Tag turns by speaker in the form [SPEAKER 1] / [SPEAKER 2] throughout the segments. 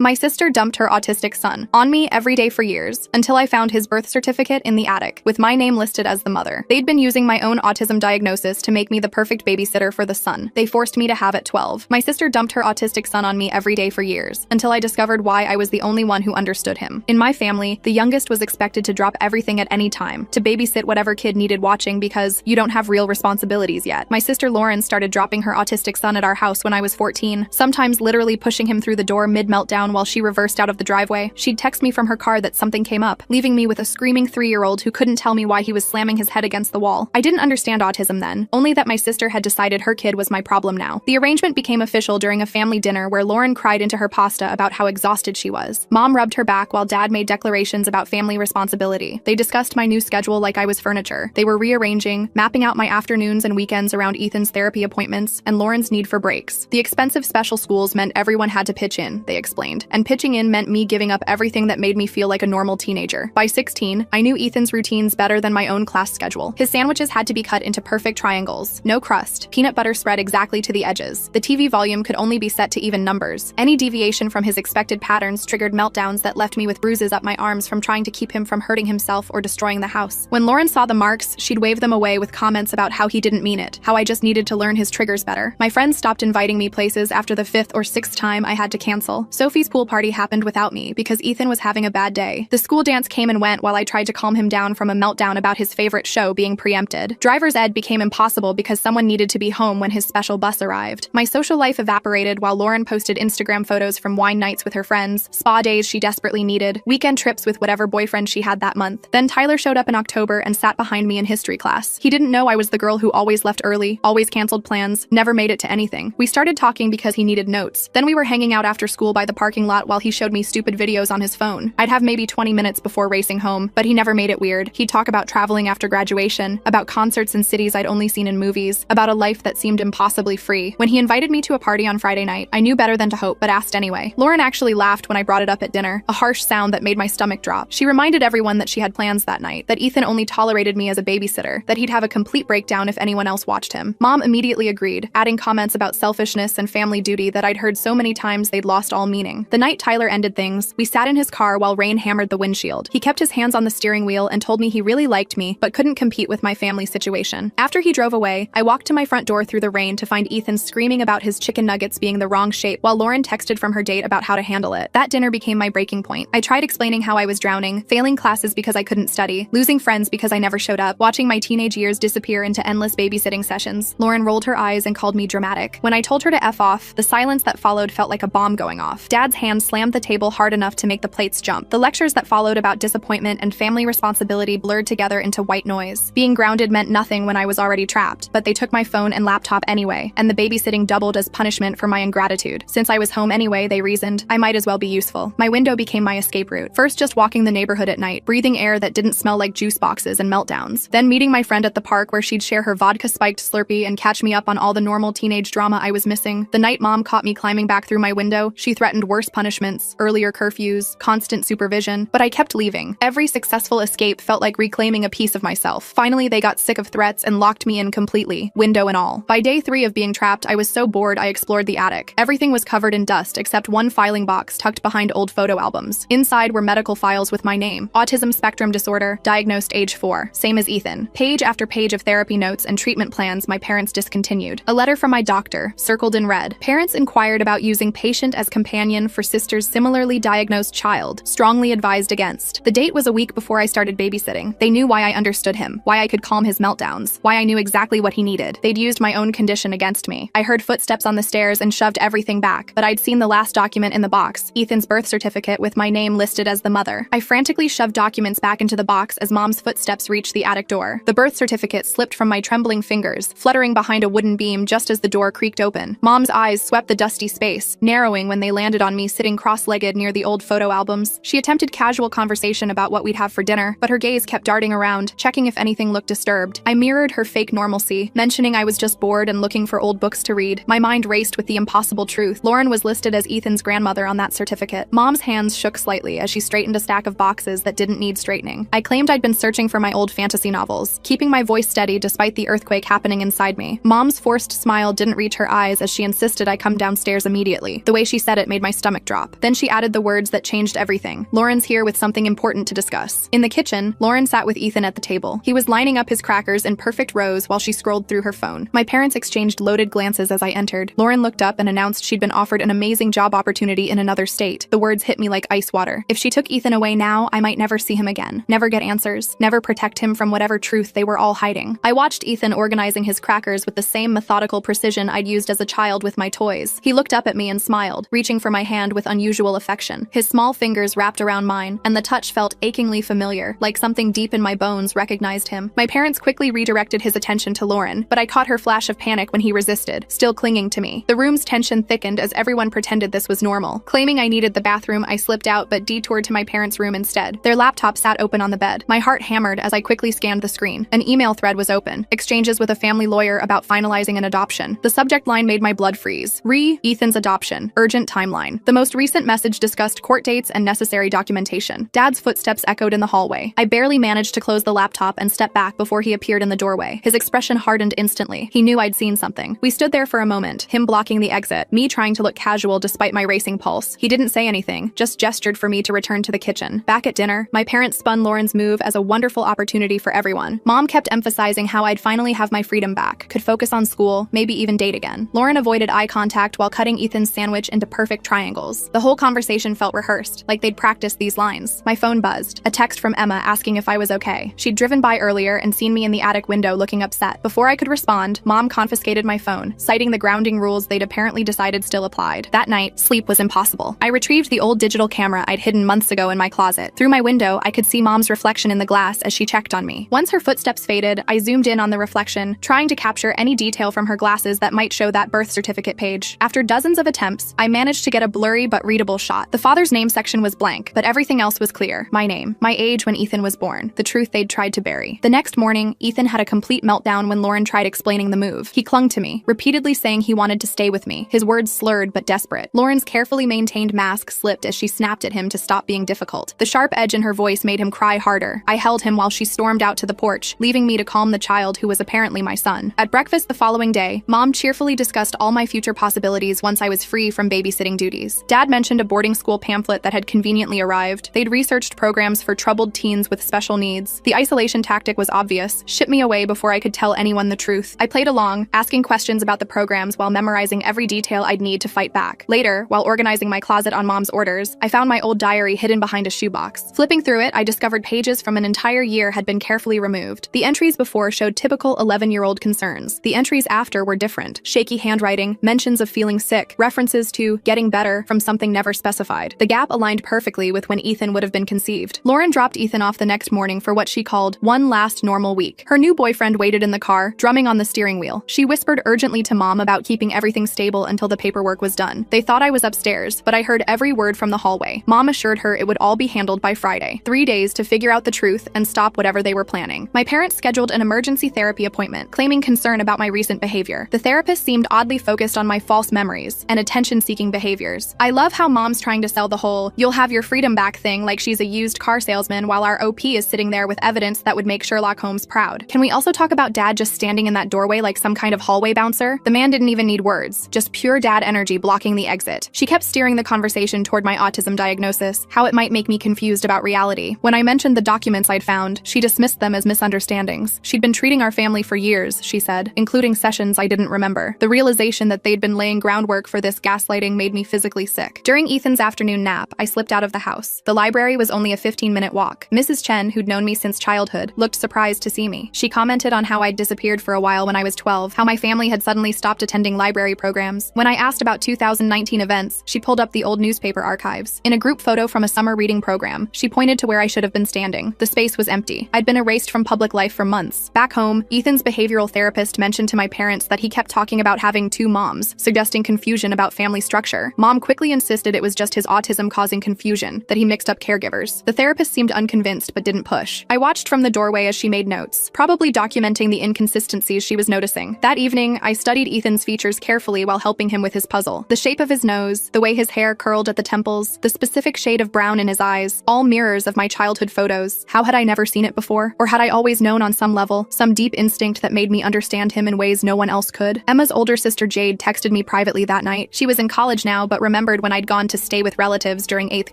[SPEAKER 1] My sister dumped her autistic son on me every day for years, until I found his birth certificate in the attic, with my name listed as the mother. They'd been using my own autism diagnosis to make me the perfect babysitter for the son they forced me to have at 12. My sister dumped her autistic son on me every day for years, until I discovered why I was the only one who understood him. In my family, the youngest was expected to drop everything at any time, to babysit whatever kid needed watching because you don't have real responsibilities yet. My sister Lauren started dropping her autistic son at our house when I was 14, sometimes literally pushing him through the door mid-meltdown while she reversed out of the driveway. She'd text me from her car that something came up, leaving me with a screaming 3-year-old who couldn't tell me why he was slamming his head against the wall. I didn't understand autism then, only that my sister had decided her kid was my problem now. The arrangement became official during a family dinner where Lauren cried into her pasta about how exhausted she was. Mom rubbed her back while Dad made declarations about family responsibility. They discussed my new schedule like I was furniture. They were rearranging, mapping out my afternoons and weekends around Ethan's therapy appointments and Lauren's need for breaks. The expensive special schools meant everyone had to pitch in, they explained. And pitching in meant me giving up everything that made me feel like a normal teenager. By 16, I knew Ethan's routines better than my own class schedule. His sandwiches had to be cut into perfect triangles, no crust, peanut butter spread exactly to the edges. The TV volume could only be set to even numbers. Any deviation from his expected patterns triggered meltdowns that left me with bruises up my arms from trying to keep him from hurting himself or destroying the house. When Lauren saw the marks, she'd wave them away with comments about how he didn't mean it, how I just needed to learn his triggers better. My friends stopped inviting me places after the 5th or 6th time I had to cancel. Sophie's pool party happened without me because Ethan was having a bad day. The school dance came and went while I tried to calm him down from a meltdown about his favorite show being preempted. Driver's ed became impossible because someone needed to be home when his special bus arrived. My social life evaporated while Lauren posted Instagram photos from wine nights with her friends, spa days she desperately needed, weekend trips with whatever boyfriend she had that month. Then Tyler showed up in October and sat behind me in history class. He didn't know I was the girl who always left early, always canceled plans, never made it to anything. We started talking because he needed notes. Then we were hanging out after school by the parking lot while he showed me stupid videos on his phone. I'd have maybe 20 minutes before racing home, but he never made it weird. He'd talk about traveling after graduation, about concerts in cities I'd only seen in movies, about a life that seemed impossibly free. When he invited me to a party on Friday night, I knew better than to hope, but asked anyway. Lauren actually laughed when I brought it up at dinner, a harsh sound that made my stomach drop. She reminded everyone that she had plans that night, that Ethan only tolerated me as a babysitter, that he'd have a complete breakdown if anyone else watched him. Mom immediately agreed, adding comments about selfishness and family duty that I'd heard so many times they'd lost all meaning. The night Tyler ended things, we sat in his car while rain hammered the windshield. He kept his hands on the steering wheel and told me he really liked me, but couldn't compete with my family situation. After he drove away, I walked to my front door through the rain to find Ethan screaming about his chicken nuggets being the wrong shape while Lauren texted from her date about how to handle it. That dinner became my breaking point. I tried explaining how I was drowning, failing classes because I couldn't study, losing friends because I never showed up, watching my teenage years disappear into endless babysitting sessions. Lauren rolled her eyes and called me dramatic. When I told her to F off, the silence that followed felt like a bomb going off. Dad's hand slammed the table hard enough to make the plates jump. The lectures that followed about disappointment and family responsibility blurred together into white noise. Being grounded meant nothing when I was already trapped, but they took my phone and laptop anyway, and the babysitting doubled as punishment for my ingratitude. Since I was home anyway, they reasoned, I might as well be useful. My window became my escape route. First just walking the neighborhood at night, breathing air that didn't smell like juice boxes and meltdowns. Then meeting my friend at the park where she'd share her vodka-spiked Slurpee and catch me up on all the normal teenage drama I was missing. The night Mom caught me climbing back through my window, she threatened worse punishments, earlier curfews, constant supervision, but I kept leaving. Every successful escape felt like reclaiming a piece of myself. Finally, they got sick of threats and locked me in completely, window and all. By day 3 of being trapped, I was so bored I explored the attic. Everything was covered in dust except one filing box tucked behind old photo albums. Inside were medical files with my name. Autism spectrum disorder, diagnosed age 4, same as Ethan. Page after page of therapy notes and treatment plans my parents discontinued. A letter from my doctor, circled in red. Parents inquired about using patient as companion for sister's similarly diagnosed child, strongly advised against. The date was a week before I started babysitting. They knew why I understood him, why I could calm his meltdowns, why I knew exactly what he needed. They'd used my own condition against me. I heard footsteps on the stairs and shoved everything back, but I'd seen the last document in the box, Ethan's birth certificate with my name listed as the mother. I frantically shoved documents back into the box as Mom's footsteps reached the attic door. The birth certificate slipped from my trembling fingers, fluttering behind a wooden beam just as the door creaked open. Mom's eyes swept the dusty space, narrowing when they landed on me sitting cross-legged near the old photo albums. She attempted casual conversation about what we'd have for dinner, but her gaze kept darting around, checking if anything looked disturbed. I mirrored her fake normalcy, mentioning I was just bored and looking for old books to read. My mind raced with the impossible truth. Lauren was listed as Ethan's grandmother on that certificate. Mom's hands shook slightly as she straightened a stack of boxes that didn't need straightening. I claimed I'd been searching for my old fantasy novels, keeping my voice steady despite the earthquake happening inside me. Mom's forced smile didn't reach her eyes as she insisted I come downstairs immediately. The way she said it made my stomach stomach drop. Then she added the words that changed everything. Lauren's here with something important to discuss. In the kitchen, Lauren sat with Ethan at the table. He was lining up his crackers in perfect rows while she scrolled through her phone. My parents exchanged loaded glances as I entered. Lauren looked up and announced she'd been offered an amazing job opportunity in another state. The words hit me like ice water. If she took Ethan away now, I might never see him again. Never get answers. Never protect him from whatever truth they were all hiding. I watched Ethan organizing his crackers with the same methodical precision I'd used as a child with my toys. He looked up at me and smiled, reaching for my hand with unusual affection. His small fingers wrapped around mine, and the touch felt achingly familiar, like something deep in my bones recognized him. My parents quickly redirected his attention to Lauren, but I caught her flash of panic when he resisted, still clinging to me. The room's tension thickened as everyone pretended this was normal. Claiming I needed the bathroom, I slipped out but detoured to my parents' room instead. Their laptop sat open on the bed. My heart hammered as I quickly scanned the screen. An email thread was open. Exchanges with a family lawyer about finalizing an adoption. The subject line made my blood freeze. Ethan's adoption. Urgent timeline. The most recent message discussed court dates and necessary documentation. Dad's footsteps echoed in the hallway. I barely managed to close the laptop and step back before he appeared in the doorway. His expression hardened instantly. He knew I'd seen something. We stood there for a moment, him blocking the exit, me trying to look casual despite my racing pulse. He didn't say anything, just gestured for me to return to the kitchen. Back at dinner, my parents spun Lauren's move as a wonderful opportunity for everyone. Mom kept emphasizing how I'd finally have my freedom back, could focus on school, maybe even date again. Lauren avoided eye contact while cutting Ethan's sandwich into perfect triangles. The whole conversation felt rehearsed, like they'd practiced these lines. My phone buzzed. A text from Emma asking if I was okay. She'd driven by earlier and seen me in the attic window looking upset. Before I could respond, Mom confiscated my phone, citing the grounding rules they'd apparently decided still applied. That night, sleep was impossible. I retrieved the old digital camera I'd hidden months ago in my closet. Through my window, I could see Mom's reflection in the glass as she checked on me. Once her footsteps faded, I zoomed in on the reflection, trying to capture any detail from her glasses that might show that birth certificate page. After dozens of attempts, I managed to get a blurry but readable shot. The father's name section was blank, but everything else was clear. My name, my age when Ethan was born, the truth they'd tried to bury. The next morning, Ethan had a complete meltdown when Lauren tried explaining the move. He clung to me, repeatedly saying he wanted to stay with me, his words slurred but desperate. Lauren's carefully maintained mask slipped as she snapped at him to stop being difficult. The sharp edge in her voice made him cry harder. I held him while she stormed out to the porch, leaving me to calm the child who was apparently my son. At breakfast the following day, Mom cheerfully discussed all my future possibilities once I was free from babysitting duties. Dad mentioned a boarding school pamphlet that had conveniently arrived. They'd researched programs for troubled teens with special needs. The isolation tactic was obvious. Ship me away before I could tell anyone the truth. I played along, asking questions about the programs while memorizing every detail I'd need to fight back. Later, while organizing my closet on Mom's orders, I found my old diary hidden behind a shoebox. Flipping through it, I discovered pages from an entire year had been carefully removed. The entries before showed typical 11-year-old concerns. The entries after were different. Shaky handwriting, mentions of feeling sick, references to getting better from something never specified. The gap aligned perfectly with when Ethan would have been conceived. Lauren dropped Ethan off the next morning for what she called one last normal week. Her new boyfriend waited in the car, drumming on the steering wheel. She whispered urgently to Mom about keeping everything stable until the paperwork was done. They thought I was upstairs, but I heard every word from the hallway. Mom assured her it would all be handled by Friday. 3 days to figure out the truth and stop whatever they were planning. My parents scheduled an emergency therapy appointment, claiming concern about my recent behavior. The therapist seemed oddly focused on my false memories and attention-seeking behaviors. I love how Mom's trying to sell the whole "you'll have your freedom back" thing like she's a used car salesman, while our OP is sitting there with evidence that would make Sherlock Holmes proud. Can we also talk about Dad just standing in that doorway like some kind of hallway bouncer? The man didn't even need words, just pure dad energy blocking the exit. She kept steering the conversation toward my autism diagnosis, how it might make me confused about reality. When I mentioned the documents I'd found, she dismissed them as misunderstandings. She'd been treating our family for years, she said, including sessions I didn't remember. The realization that they'd been laying groundwork for this gaslighting made me physically sick. During Ethan's afternoon nap, I slipped out of the house. The library was only a 15-minute walk. Mrs. Chen, who'd known me since childhood, looked surprised to see me. She commented on how I'd disappeared for a while when I was 12, how my family had suddenly stopped attending library programs. When I asked about 2019 events, she pulled up the old newspaper archives. In a group photo from a summer reading program, she pointed to where I should have been standing. The space was empty. I'd been erased from public life for months. Back home, Ethan's behavioral therapist mentioned to my parents that he kept talking about having 2 moms, suggesting confusion about family structure. Mom quickly insisted it was just his autism causing confusion, that he mixed up caregivers. The therapist seemed unconvinced but didn't push. I watched from the doorway as she made notes, probably documenting the inconsistencies she was noticing. That evening, I studied Ethan's features carefully while helping him with his puzzle. The shape of his nose, the way his hair curled at the temples, the specific shade of brown in his eyes, all mirrors of my childhood photos. How had I never seen it before? Or had I always known on some level, some deep instinct that made me understand him in ways no one else could? Emma's older sister Jade texted me privately that night. She was in college now, but remembered remembered when I'd gone to stay with relatives during 8th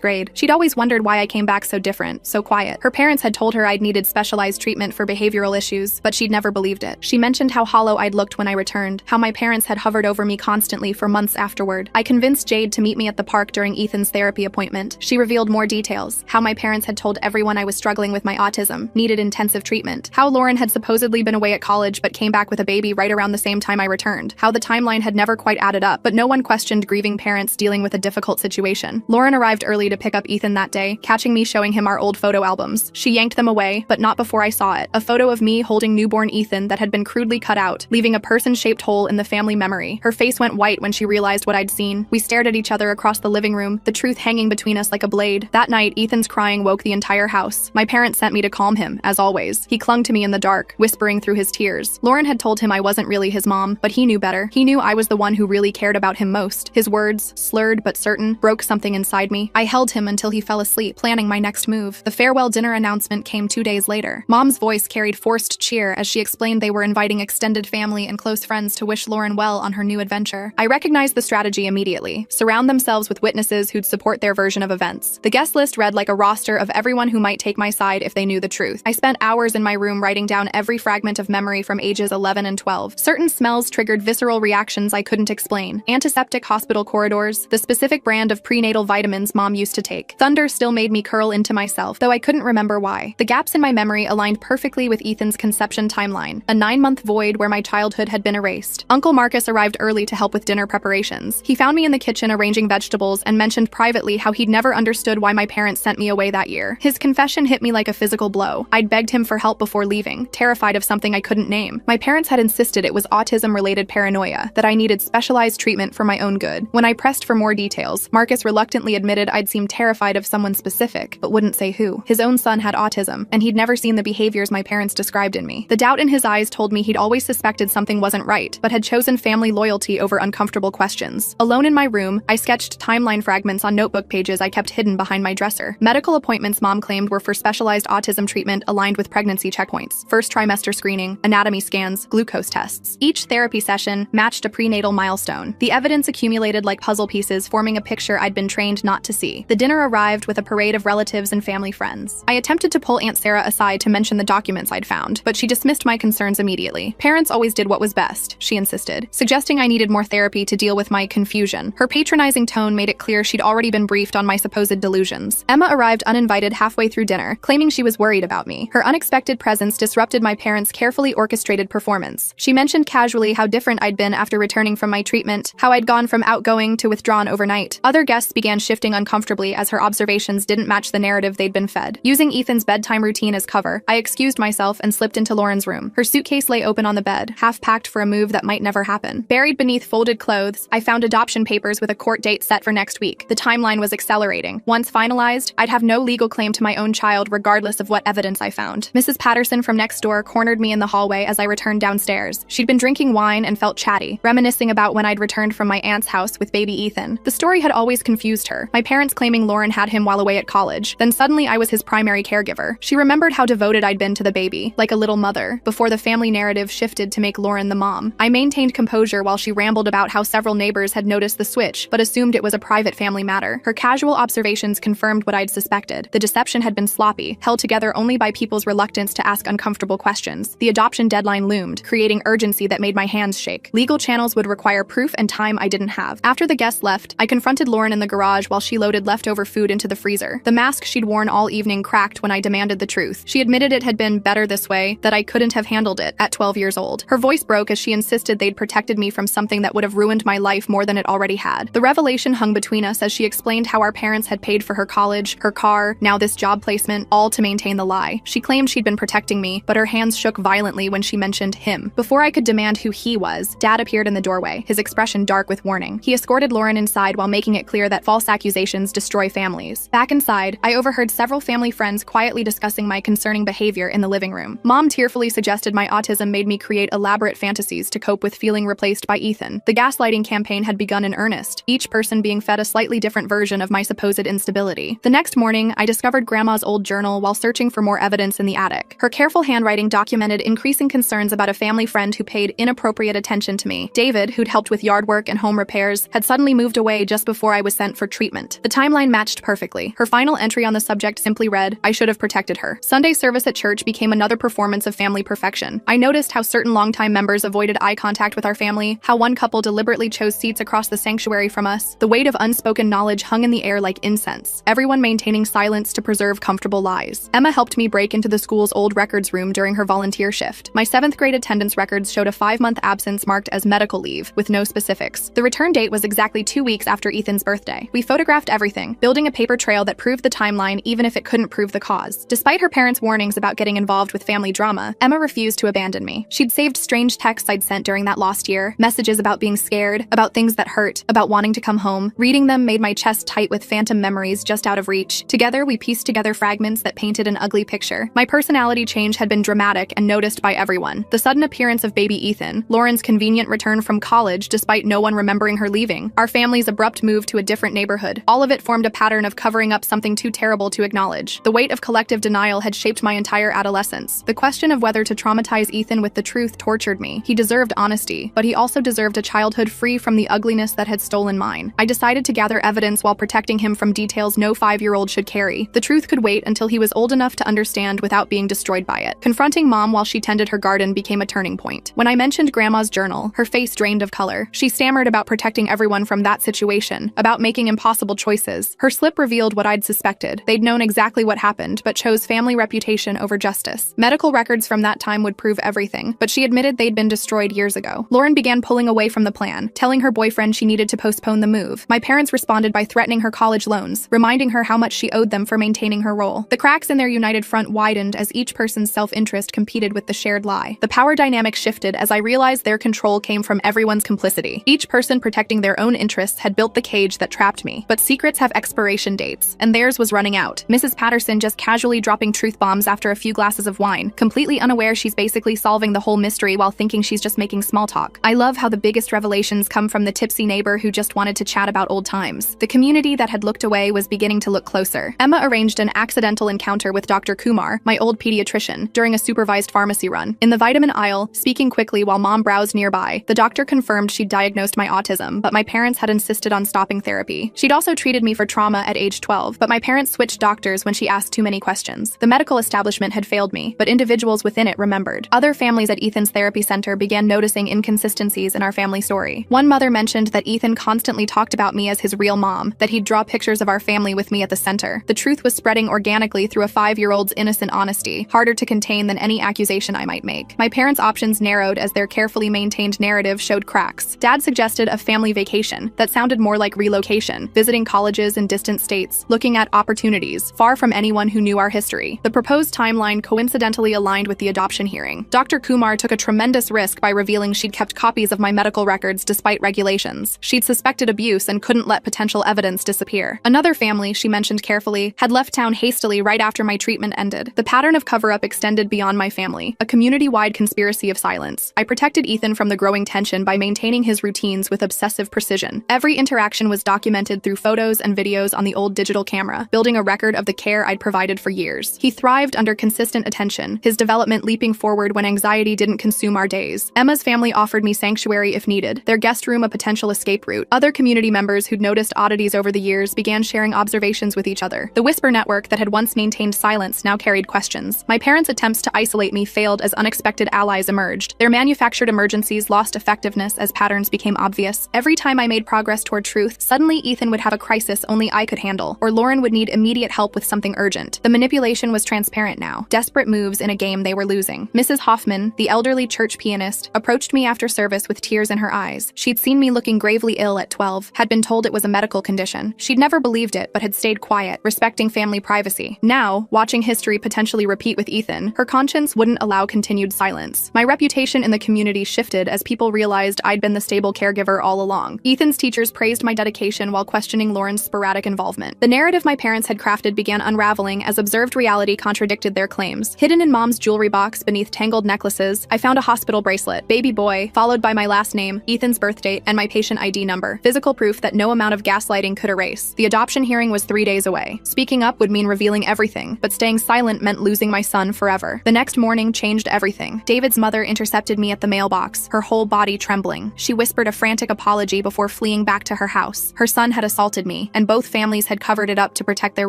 [SPEAKER 1] grade. She'd always wondered why I came back so different, so quiet. Her parents had told her I'd needed specialized treatment for behavioral issues, but she'd never believed it. She mentioned how hollow I'd looked when I returned, how my parents had hovered over me constantly for months afterward. I convinced Jade to meet me at the park during Ethan's therapy appointment. She revealed more details, how my parents had told everyone I was struggling with my autism, needed intensive treatment, how Lauren had supposedly been away at college but came back with a baby right around the same time I returned, how the timeline had never quite added up, but no one questioned grieving parents dealing with a difficult situation. Lauren arrived early to pick up Ethan that day, catching me showing him our old photo albums. She yanked them away, but not before I saw it. A photo of me holding newborn Ethan that had been crudely cut out, leaving a person-shaped hole in the family memory. Her face went white when she realized what I'd seen. We stared at each other across the living room, the truth hanging between us like a blade. That night, Ethan's crying woke the entire house. My parents sent me to calm him, as always. He clung to me in the dark, whispering through his tears. Lauren had told him I wasn't really his mom, but he knew better. He knew I was the one who really cared about him most. His words, slurred but certain, broke something inside me. I held him until he fell asleep, planning my next move. The farewell dinner announcement came 2 days later. Mom's voice carried forced cheer as she explained they were inviting extended family and close friends to wish Lauren well on her new adventure. I recognized the strategy immediately. Surround themselves with witnesses who'd support their version of events. The guest list read like a roster of everyone who might take my side if they knew the truth. I spent hours in my room writing down every fragment of memory from ages 11 and 12. Certain smells triggered visceral reactions I couldn't explain. Antiseptic hospital corridors, the specific brand of prenatal vitamins Mom used to take. Thunder still made me curl into myself, though I couldn't remember why. The gaps in my memory aligned perfectly with Ethan's conception timeline, a 9-month void where my childhood had been erased. Uncle Marcus arrived early to help with dinner preparations. He found me in the kitchen arranging vegetables and mentioned privately how he'd never understood why my parents sent me away that year. His confession hit me like a physical blow. I'd begged him for help before leaving, terrified of something I couldn't name. My parents had insisted it was autism-related paranoia, that I needed specialized treatment for my own good. When I pressed for more details, Marcus reluctantly admitted I'd seemed terrified of someone specific, but wouldn't say who. His own son had autism, and he'd never seen the behaviors my parents described in me. The doubt in his eyes told me he'd always suspected something wasn't right, but had chosen family loyalty over uncomfortable questions. Alone in my room, I sketched timeline fragments on notebook pages I kept hidden behind my dresser. Medical appointments Mom claimed were for specialized autism treatment aligned with pregnancy checkpoints, first trimester screening, anatomy scans, glucose tests. Each therapy session matched a prenatal milestone. The evidence accumulated like puzzle pieces, forming a picture I'd been trained not to see. The dinner arrived with a parade of relatives and family friends. I attempted to pull Aunt Sarah aside to mention the documents I'd found, but she dismissed my concerns immediately. Parents always did what was best, she insisted, suggesting I needed more therapy to deal with my confusion. Her patronizing tone made it clear she'd already been briefed on my supposed delusions. Emma arrived uninvited halfway through dinner, claiming she was worried about me. Her unexpected presence disrupted my parents' carefully orchestrated performance. She mentioned casually how different I'd been after returning from my treatment, how I'd gone from outgoing to withdrawn overnight. Other guests began shifting uncomfortably as her observations didn't match the narrative they'd been fed. Using Ethan's bedtime routine as cover, I excused myself and slipped into Lauren's room. Her suitcase lay open on the bed, half-packed for a move that might never happen. Buried beneath folded clothes, I found adoption papers with a court date set for next week. The timeline was accelerating. Once finalized, I'd have no legal claim to my own child regardless of what evidence I found. Mrs. Patterson from next door cornered me in the hallway as I returned downstairs. She'd been drinking wine and felt chatty, reminiscing about when I'd returned from my aunt's house with baby Ethan. The story had always confused her, my parents claiming Lauren had him while away at college. Then suddenly I was his primary caregiver. She remembered how devoted I'd been to the baby, like a little mother, before the family narrative shifted to make Lauren the mom. I maintained composure while she rambled about how several neighbors had noticed the switch, but assumed it was a private family matter. Her casual observations confirmed what I'd suspected. The deception had been sloppy, held together only by people's reluctance to ask uncomfortable questions. The adoption deadline loomed, creating urgency that made my hands shake. Legal channels would require proof and time I didn't have. After the guests left, I confronted Lauren in the garage while she loaded leftover food into the freezer. The mask she'd worn all evening cracked when I demanded the truth. She admitted it had been better this way, that I couldn't have handled it at 12 years old. Her voice broke as she insisted they'd protected me from something that would have ruined my life more than it already had. The revelation hung between us as she explained how our parents had paid for her college, her car, now this job placement, all to maintain the lie. She claimed she'd been protecting me, but her hands shook violently when she mentioned him. Before I could demand who he was, Dad appeared in the doorway, his expression dark with warning. He escorted Lauren inside while making it clear that false accusations destroy families. Back inside, I overheard several family friends quietly discussing my concerning behavior in the living room. Mom tearfully suggested my autism made me create elaborate fantasies to cope with feeling replaced by Ethan. The gaslighting campaign had begun in earnest, each person being fed a slightly different version of my supposed instability. The next morning, I discovered Grandma's old journal while searching for more evidence in the attic. Her careful handwriting documented increasing concerns about a family friend who paid inappropriate attention to me. David, who'd helped with yard work and home repairs, had suddenly moved moved away just before I was sent for treatment. The timeline matched perfectly. Her final entry on the subject simply read, "I should have protected her." Sunday service at church became another performance of family perfection. I noticed how certain longtime members avoided eye contact with our family, how one couple deliberately chose seats across the sanctuary from us. The weight of unspoken knowledge hung in the air like incense, everyone maintaining silence to preserve comfortable lies. Emma helped me break into the school's old records room during her volunteer shift. My 7th grade attendance records showed a 5-month absence marked as medical leave, with no specifics. The return date was exactly 2 weeks after Ethan's birthday. We photographed everything, building a paper trail that proved the timeline even if it couldn't prove the cause. Despite her parents' warnings about getting involved with family drama, Emma refused to abandon me. She'd saved strange texts I'd sent during that lost year, messages about being scared, about things that hurt, about wanting to come home. Reading them made my chest tight with phantom memories just out of reach. Together, we pieced together fragments that painted an ugly picture. My personality change had been dramatic and noticed by everyone. The sudden appearance of baby Ethan, Lauren's convenient return from college despite no one remembering her leaving, our family's abrupt move to a different neighborhood. All of it formed a pattern of covering up something too terrible to acknowledge. The weight of collective denial had shaped my entire adolescence. The question of whether to traumatize Ethan with the truth tortured me. He deserved honesty, but he also deserved a childhood free from the ugliness that had stolen mine. I decided to gather evidence while protecting him from details no 5-year-old should carry. The truth could wait until he was old enough to understand without being destroyed by it. Confronting Mom while she tended her garden became a turning point. When I mentioned Grandma's journal, her face drained of color. She stammered about protecting everyone from that situation, about making impossible choices. Her slip revealed what I'd suspected. They'd known exactly what happened, but chose family reputation over justice. Medical records from that time would prove everything, but she admitted they'd been destroyed years ago. Lauren began pulling away from the plan, telling her boyfriend she needed to postpone the move. My parents responded by threatening her college loans, reminding her how much she owed them for maintaining her role. The cracks in their united front widened as each person's self-interest competed with the shared lie. The power dynamic shifted as I realized their control came from everyone's complicity. Each person protecting their own interests had built the cage that trapped me. But secrets have expiration dates, and theirs was running out. Mrs. Patterson just casually dropping truth bombs after a few glasses of wine, completely unaware she's basically solving the whole mystery while thinking she's just making small talk. I love how the biggest revelations come from the tipsy neighbor who just wanted to chat about old times. The community that had looked away was beginning to look closer. Emma arranged an accidental encounter with Dr. Kumar, my old pediatrician, during a supervised pharmacy run. In the vitamin aisle, speaking quickly while Mom browsed nearby, the doctor confirmed she'd diagnosed my autism, but my parents had insisted on stopping therapy. She'd also treated me for trauma at age 12, but my parents switched doctors when she asked too many questions. The medical establishment had failed me, but individuals within it remembered. Other families at Ethan's therapy center began noticing inconsistencies in our family story. One mother mentioned that Ethan constantly talked about me as his real mom, that he'd draw pictures of our family with me at the center. The truth was spreading organically through a 5-year-old's innocent honesty, harder to contain than any accusation I might make. My parents' options narrowed as their carefully maintained narrative showed cracks. Dad suggested a family vacation that sounded more like relocation, visiting colleges in distant states, looking at opportunities, far from anyone who knew our history. The proposed timeline coincidentally aligned with the adoption hearing. Dr. Kumar took a tremendous risk by revealing she'd kept copies of my medical records despite regulations. She'd suspected abuse and couldn't let potential evidence disappear. Another family, she mentioned carefully, had left town hastily right after my treatment ended. The pattern of cover-up extended beyond my family, a community-wide conspiracy of silence. I protected Ethan from the growing tension by maintaining his routines with obsessive precision. Every interaction was documented through photos and videos on the old digital camera, building a record of the care I'd provided for years. He thrived under consistent attention, his development leaping forward when anxiety didn't consume our days. Emma's family offered me sanctuary if needed, their guest room a potential escape route. Other community members who'd noticed oddities over the years began sharing observations with each other. The whisper network that had once maintained silence now carried questions. My parents' attempts to isolate me failed as unexpected allies emerged. Their manufactured emergencies lost effectiveness as patterns became obvious. Every time I made progress toward truth, suddenly Ethan would have a crisis only I could handle, or Lauren would need immediate help with something urgent. The manipulation was transparent now, desperate moves in a game they were losing. Mrs. Hoffman, the elderly church pianist, approached me after service with tears in her eyes. She'd seen me looking gravely ill at 12, had been told it was a medical condition. She'd never believed it, but had stayed quiet, respecting family privacy. Now, watching history potentially repeat with Ethan, her conscience wouldn't allow continued silence. My reputation in the community shifted as people realized I'd been the stable caregiver all along. Ethan's teachers praised my dedication while questioning Lauren's sporadic involvement. The narrative my parents had crafted began unraveling as observed reality contradicted their claims. Hidden in Mom's jewelry box beneath tangled necklaces, I found a hospital bracelet, baby boy, followed by my last name, Ethan's birth date, and my patient ID number. Physical proof that no amount of gaslighting could erase. The adoption hearing was 3 days away. Speaking up would mean revealing everything, but staying silent meant losing my son forever. The next morning changed everything. David's mother intercepted me at the mailbox, her whole body trembling. She whispered a frantic apology before fleeing running back to her house. Her son had assaulted me, and both families had covered it up to protect their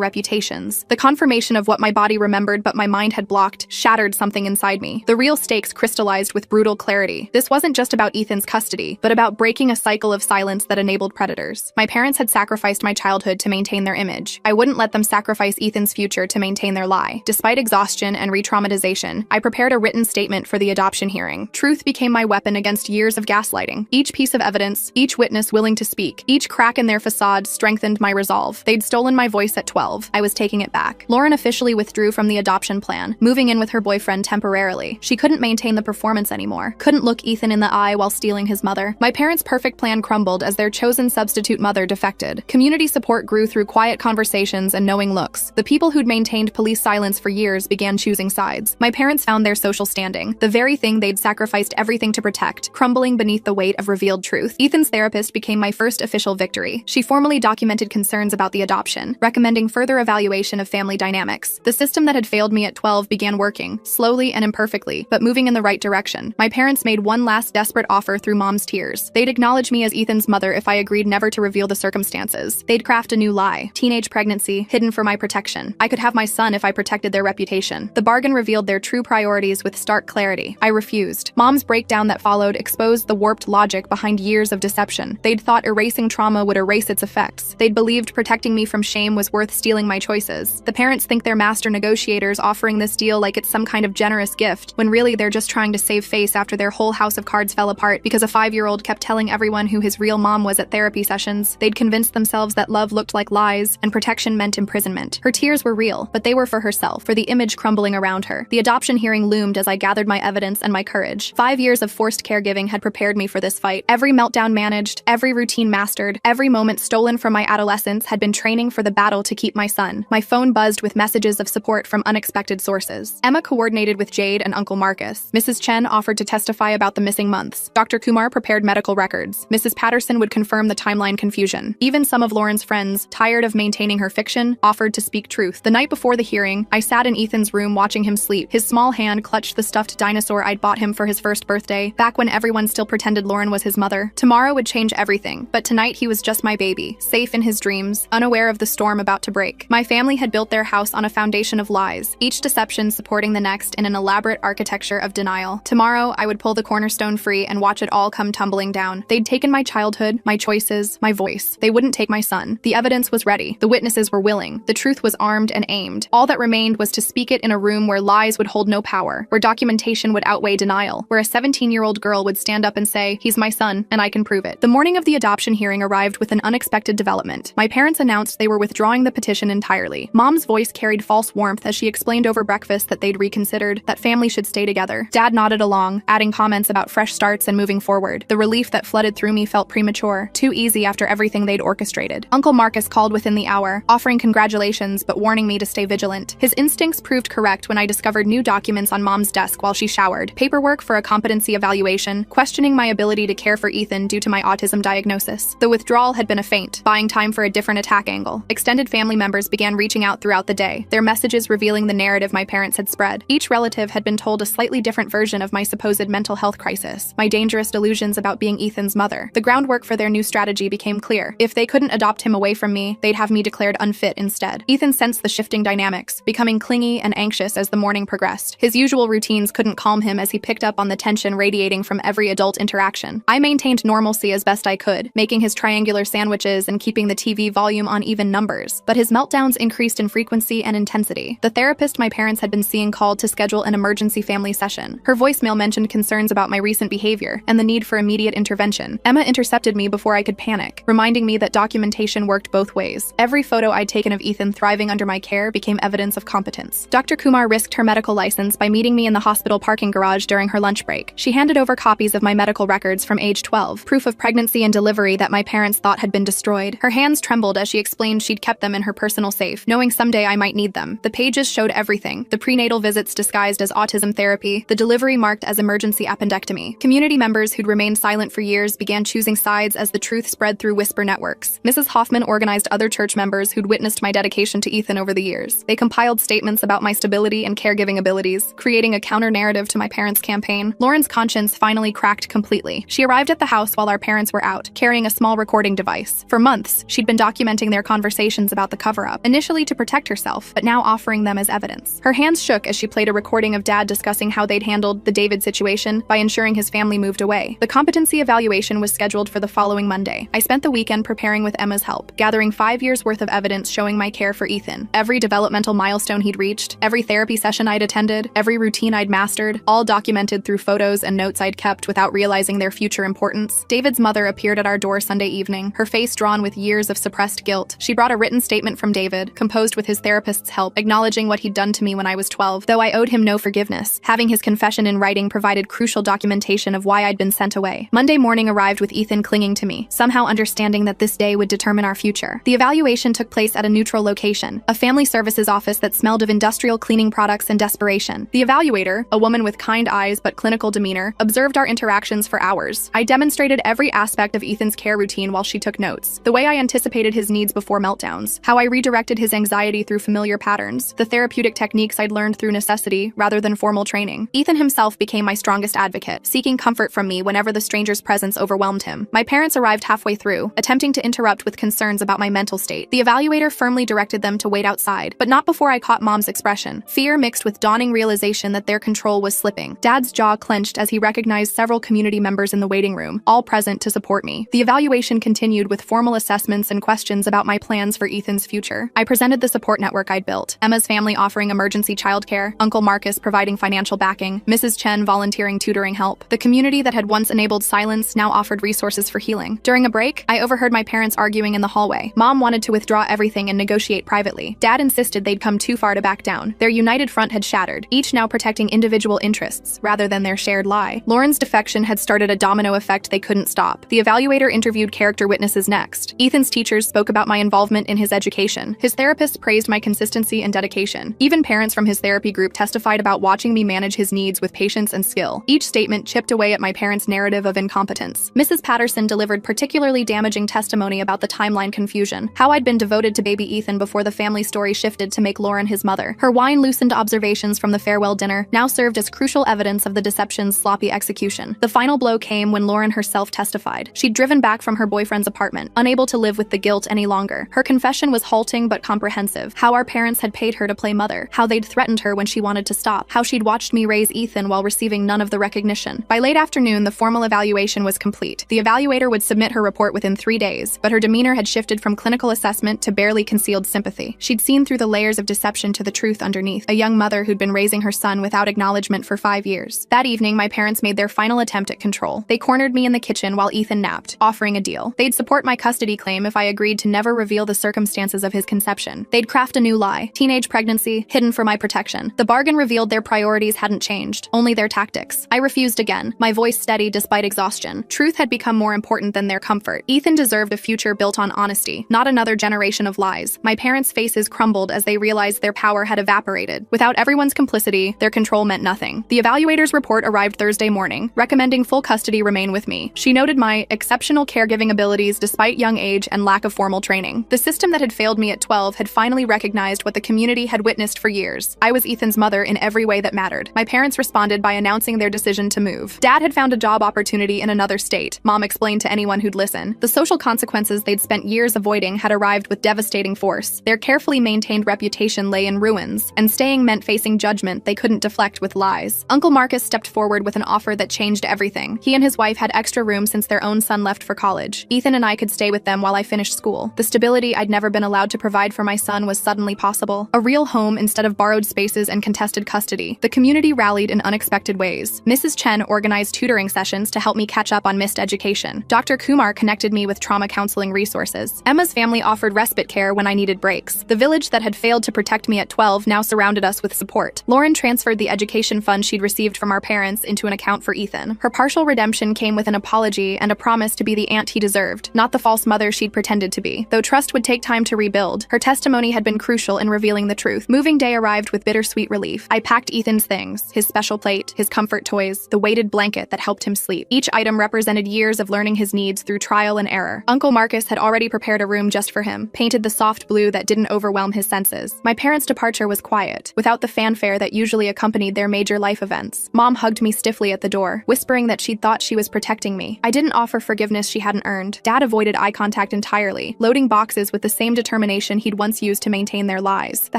[SPEAKER 1] reputations. The confirmation of what my body remembered but my mind had blocked shattered something inside me. The real stakes crystallized with brutal clarity. This wasn't just about Ethan's custody, but about breaking a cycle of silence that enabled predators. My parents had sacrificed my childhood to maintain their image. I wouldn't let them sacrifice Ethan's future to maintain their lie. Despite exhaustion and re-traumatization, I prepared a written statement for the adoption hearing. Truth became my weapon against years of gaslighting. Each piece of evidence, each witness willing to speak, each crack in their facade strengthened my resolve. They'd stolen my voice at 12. I was taking it back. Lauren officially withdrew from the adoption plan, moving in with her boyfriend temporarily. She couldn't maintain the performance anymore, couldn't look Ethan in the eye while stealing his mother. My parents' perfect plan crumbled as their chosen substitute mother defected. Community support grew through quiet conversations and knowing looks. The people who'd maintained police silence for years began choosing sides. My parents found their social standing, the very thing they'd sacrificed everything to protect, crumbling beneath the weight of revealed truth. Ethan's therapist became my first official victory. She formally documented concerns about the adoption, recommending further evaluation of family dynamics. The system that had failed me at 12 began working, slowly and imperfectly, but moving in the right direction. My parents made one last desperate offer through Mom's tears. They'd acknowledge me as Ethan's mother if I agreed never to reveal the circumstances. They'd craft a new lie, teenage pregnancy, hidden for my protection. I could have my son if I protected their reputation. The bargain revealed their true priorities with stark clarity. I refused. Mom's breakdown that followed exposed the warped logic behind years of deception. They'd thought erasing trauma would erase its effects. They'd believed protecting me from shame was worth stealing my choices. The parents think they're master negotiators offering this deal like it's some kind of generous gift, when really they're just trying to save face after their whole house of cards fell apart because a 5-year-old kept telling everyone who his real mom was at therapy sessions. They'd convinced themselves that love looked like lies and protection meant imprisonment. Her tears were real, but they were for herself, for the image crumbling around her. The adoption hearing loomed as I gathered my evidence and my courage. 5 years of forced caregiving had prepared me for this fight. Every meltdown managed, every routine mastered, every moment stolen from my adolescence had been training for the battle to keep my son. My phone buzzed with messages of support from unexpected sources. Emma coordinated with Jade and Uncle Marcus. Mrs. Chen offered to testify about the missing months. Dr. Kumar prepared medical records. Mrs. Patterson would confirm the timeline confusion. Even some of Lauren's friends, tired of maintaining her fiction, offered to speak truth. The night before the hearing, I sat in Ethan's room watching him sleep. His small hand clutched the stuffed dinosaur I'd bought him for his first birthday, back when everyone still pretended Lauren was his mother. Tomorrow would change everything, but tonight he was just my baby, safe in his dreams, unaware of the storm about to break. My family had built their house on a foundation of lies, each deception supporting the next in an elaborate architecture of denial. Tomorrow, I would pull the cornerstone free and watch it all come tumbling down. They'd taken my childhood, my choices, my voice. They wouldn't take my son. The evidence was ready. The witnesses were willing. The truth was armed and aimed. All that remained was to speak it in a room where lies would hold no power, where documentation would outweigh denial, where a 17-year-old girl would stand up and say, "He's my son, and I can prove it." The morning of the adoption hearing arrived with an unexpected development. My parents announced they were withdrawing the petition entirely. Mom's voice carried false warmth as she explained over breakfast that they'd reconsidered, that family should stay together. Dad nodded along, adding comments about fresh starts and moving forward. The relief that flooded through me felt premature, too easy after everything they'd orchestrated. Uncle Marcus called within the hour, offering congratulations but warning me to stay vigilant. His instincts proved correct when I discovered new documents on Mom's desk while she showered. Paperwork for a competency evaluation, questioning my ability to care for Ethan due to my autism diagnosis. The withdrawal had been a feint, buying time for a different attack angle. Extended family members began reaching out throughout the day, their messages revealing the narrative my parents had spread. Each relative had been told a slightly different version of my supposed mental health crisis, my dangerous delusions about being Ethan's mother. The groundwork for their new strategy became clear. If they couldn't adopt him away from me, they'd have me declared unfit instead. Ethan sensed the shifting dynamics, becoming clingy and anxious as the morning progressed. His usual routines couldn't calm him as he picked up on the tension radiating from every adult interaction. I maintained normalcy as best I could, making his triangular sandwiches and keeping the TV volume on even numbers, but his meltdowns increased in frequency and intensity. The therapist my parents had been seeing called to schedule an emergency family session. Her voicemail mentioned concerns about my recent behavior and the need for immediate intervention. Emma intercepted me before I could panic, reminding me that documentation worked both ways. Every photo I'd taken of Ethan thriving under my care became evidence of competence. Dr. Kumar risked her medical license by meeting me in the hospital parking garage during her lunch break. She handed over copies of my medical records from age 12, proof of pregnancy and delivery that my parents thought had been destroyed. Her hands trembled as she explained she'd kept them in her personal safe, knowing someday I might need them. The pages showed everything: the prenatal visits disguised as autism therapy, the delivery marked as emergency appendectomy. Community members who'd remained silent for years began choosing sides as the truth spread through whisper networks. Mrs. Hoffman organized other church members who'd witnessed my dedication to Ethan over the years. They compiled statements about my stability and caregiving abilities, creating a counter-narrative to my parents' campaign. Lauren's conscience finally cracked completely. She arrived at the house while our parents were out, carrying a small recording device. For months, she'd been documenting their conversations about the cover-up, initially to protect herself, but now offering them as evidence. Her hands shook as she played a recording of Dad discussing how they'd handled the David situation by ensuring his family moved away. The competency evaluation was scheduled for the following Monday. I spent the weekend preparing with Emma's help, gathering 5 years' worth of evidence showing my care for Ethan. Every developmental milestone he'd reached, every therapy session I'd attended, every routine I'd mastered, all documented through photos and notes I'd kept without realizing their future importance. David's mother appeared at our door Sunday evening, her face drawn with years of suppressed guilt. She brought a written statement from David, composed with his therapist's help, acknowledging what he'd done to me when I was 12, though I owed him no forgiveness. Having his confession in writing provided crucial documentation of why I'd been sent away. Monday morning arrived with Ethan clinging to me, somehow understanding that this day would determine our future. The evaluation took place at a neutral location, a family services office that smelled of industrial cleaning products and desperation. The evaluator, a woman with kind eyes but clinical demeanor, observed our interactions for hours. I demonstrated every aspect of Ethan's care routine while she took notes. The way I anticipated his needs before meltdowns, how I redirected his anxiety through familiar patterns, the therapeutic techniques I'd learned through necessity rather than formal training. Ethan himself became my strongest advocate, seeking comfort from me whenever the stranger's presence overwhelmed him. My parents arrived halfway through, attempting to interrupt with concerns about my mental state. The evaluator firmly directed them to wait outside, but not before I caught Mom's expression, fear mixed with dawning realization that their control was slipping. Dad's jaw clenched as he recognized several community members in the waiting room, all present to support me. The evaluation continued with formal assessments and questions about my plans for Ethan's future. I presented the support network I'd built, Emma's family offering emergency childcare, Uncle Marcus providing financial backing, Mrs. Chen volunteering tutoring help. The community that had once enabled silence now offered resources for healing. During a break, I overheard my parents arguing in the hallway. Mom wanted to withdraw everything and negotiate privately. Dad insisted they'd come too far to back down. Their united front had shattered, each now protecting individual interests rather than their shared lie. Lauren's defection had started a domino effect they couldn't stop. The evaluator interviewed character witnesses next. Ethan's teachers spoke about my involvement in his education. His therapist praised my consistency and dedication. Even parents from his therapy group testified about watching me manage his needs with patience and skill. Each statement chipped away at my parents' narrative of incompetence. Mrs. Patterson delivered particularly damaging testimony about the timeline confusion, how I'd been devoted to baby Ethan before the family story shifted to make Lauren his mother. Her wine-loosened observations from the farewell dinner now served as crucial evidence of the deception's sloppy execution. The final blow came when Lauren herself testified. She'd driven back from her boyfriend's apartment, unable to live with the guilt any longer. Her confession was halting but comprehensive. How our parents had paid her to play mother, how they'd threatened her when she wanted to stop, how she'd watched me raise Ethan while receiving none of the recognition. By late afternoon, the formal evaluation was complete. The evaluator would submit her report within 3 days, but her demeanor had shifted from clinical assessment to barely concealed sympathy. She'd seen through the layers of deception to the truth underneath, a young mother who'd been raising her son without acknowledgement for 5 years. That evening, my parents made their final attempt at control. They cornered me in the kitchen while Ethan napped, offering a deal. They'd support my custody claim if I agreed to never reveal the circumstances of his conception. They'd craft a new lie, teenage pregnancy, hidden for my protection. The bargain revealed their priorities hadn't changed, only their tactics. I refused again, my voice steady despite exhaustion. Truth had become more important than their comfort. Ethan deserved a future built on honesty, not another generation of lies. My parents' faces crumbled as they realized their power had evaporated. Without everyone's complicity, their control meant nothing. The evaluator's report arrived Thursday morning, recommending full custody remain with me. She noted my exceptional caregiving abilities despite young age and lack of formal training. The system that had failed me at 12 had finally recognized what the community had witnessed for years. I was Ethan's mother in every way that mattered. My parents responded by announcing their decision to move. Dad had found a job opportunity in another state, Mom explained to anyone who'd listen. The social consequences they'd spent years avoiding had arrived with devastating force. Their carefully maintained reputation lay in ruins, and staying meant facing judgment they couldn't deflect with lies. Uncle Marcus stepped forward with an offer that changed everything. He and his wife had extra room since their own son left for college. Ethan and I could stay with them while I finished school. The stability I'd never been allowed to provide for my son was suddenly possible. A real home instead of borrowed spaces and contested custody. The community rallied in unexpected ways. Mrs. Chen organized tutoring sessions to help me catch up on missed education. Dr. Kumar connected me with trauma counseling resources. Emma's family offered respite care when I needed breaks. The village that had failed to protect me at 12 now surrounded us with support. Lauren transferred the education fund she'd received from our parents into an account for Ethan. Her partial redemption came with an apology and a promise to be the aunt he deserved, not the false mother she'd pretended to be. Though trust would take time to rebuild, her testimony had been crucial in revealing the truth. Moving day arrived with bittersweet relief. I packed Ethan's things, his special plate, his comfort toys, the weighted blanket that helped him sleep. Each item represented years of learning his needs through trial and error. Uncle Marcus had already prepared a room just for him, painted the soft blue that didn't overwhelm his senses. My parents' departure was quiet, without the fanfare that usually accompanied their major life events. Mom hugged me stiffly at the door, whispering that she'd thought she was protecting me. I didn't offer forgiveness forgiveness she hadn't earned. Dad avoided eye contact entirely, loading boxes with the same determination he'd once used to maintain their lies. The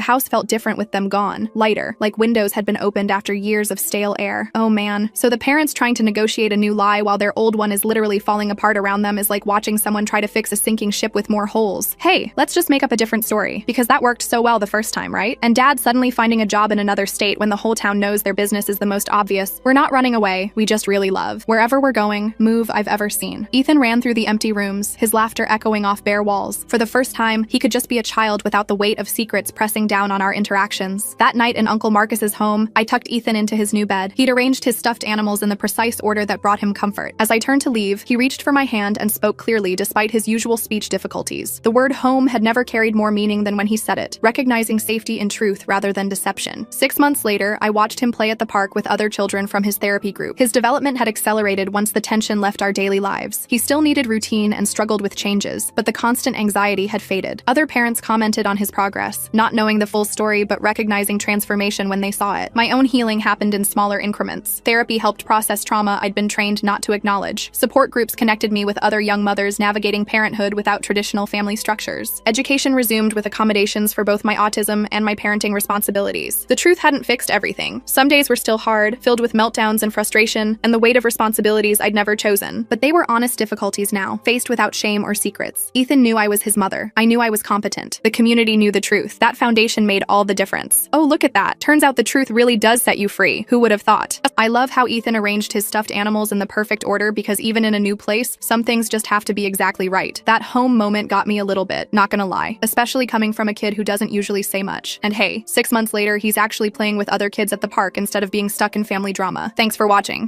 [SPEAKER 1] house felt different with them gone, lighter, like windows had been opened after years of stale air. Oh man. So the parents trying to negotiate a new lie while their old one is literally falling apart around them is like watching someone try to fix a sinking ship with more holes. Hey, let's just make up a different story, because that worked so well the first time, right? And Dad suddenly finding a job in another state when the whole town knows their business is the most obvious. We're not running away, we just really love. Wherever we're going, move I've ever seen. Ethan ran through the empty rooms, his laughter echoing off bare walls. For the first time, he could just be a child without the weight of secrets pressing down on our interactions. That night in Uncle Marcus's home, I tucked Ethan into his new bed. He'd arranged his stuffed animals in the precise order that brought him comfort. As I turned to leave, he reached for my hand and spoke clearly despite his usual speech difficulties. The word home had never carried more meaning than when he said it, recognizing safety in truth rather than deception. 6 months later, I watched him play at the park with other children from his therapy group. His development had accelerated once the tension left our daily lives. He still needed routine and struggled with changes, but the constant anxiety had faded. Other parents commented on his progress, not knowing the full story but recognizing transformation when they saw it. My own healing happened in smaller increments. Therapy helped process trauma I'd been trained not to acknowledge. Support groups connected me with other young mothers navigating parenthood without traditional family structures. Education resumed with accommodations for both my autism and my parenting responsibilities. The truth hadn't fixed everything. Some days were still hard, filled with meltdowns and frustration, and the weight of responsibilities I'd never chosen. But they were honest difficulties now, faced without shame or secrets. Ethan knew I was his mother. I knew I was competent. The community knew the truth. That foundation made all the difference. Oh, look at that. Turns out the truth really does set you free. Who would have thought? I love how Ethan arranged his stuffed animals in the perfect order, because even in a new place, some things just have to be exactly right. That home moment got me a little bit, not gonna lie, especially coming from a kid who doesn't usually say much. And hey, 6 months later, he's actually playing with other kids at the park instead of being stuck in family drama. Thanks for watching.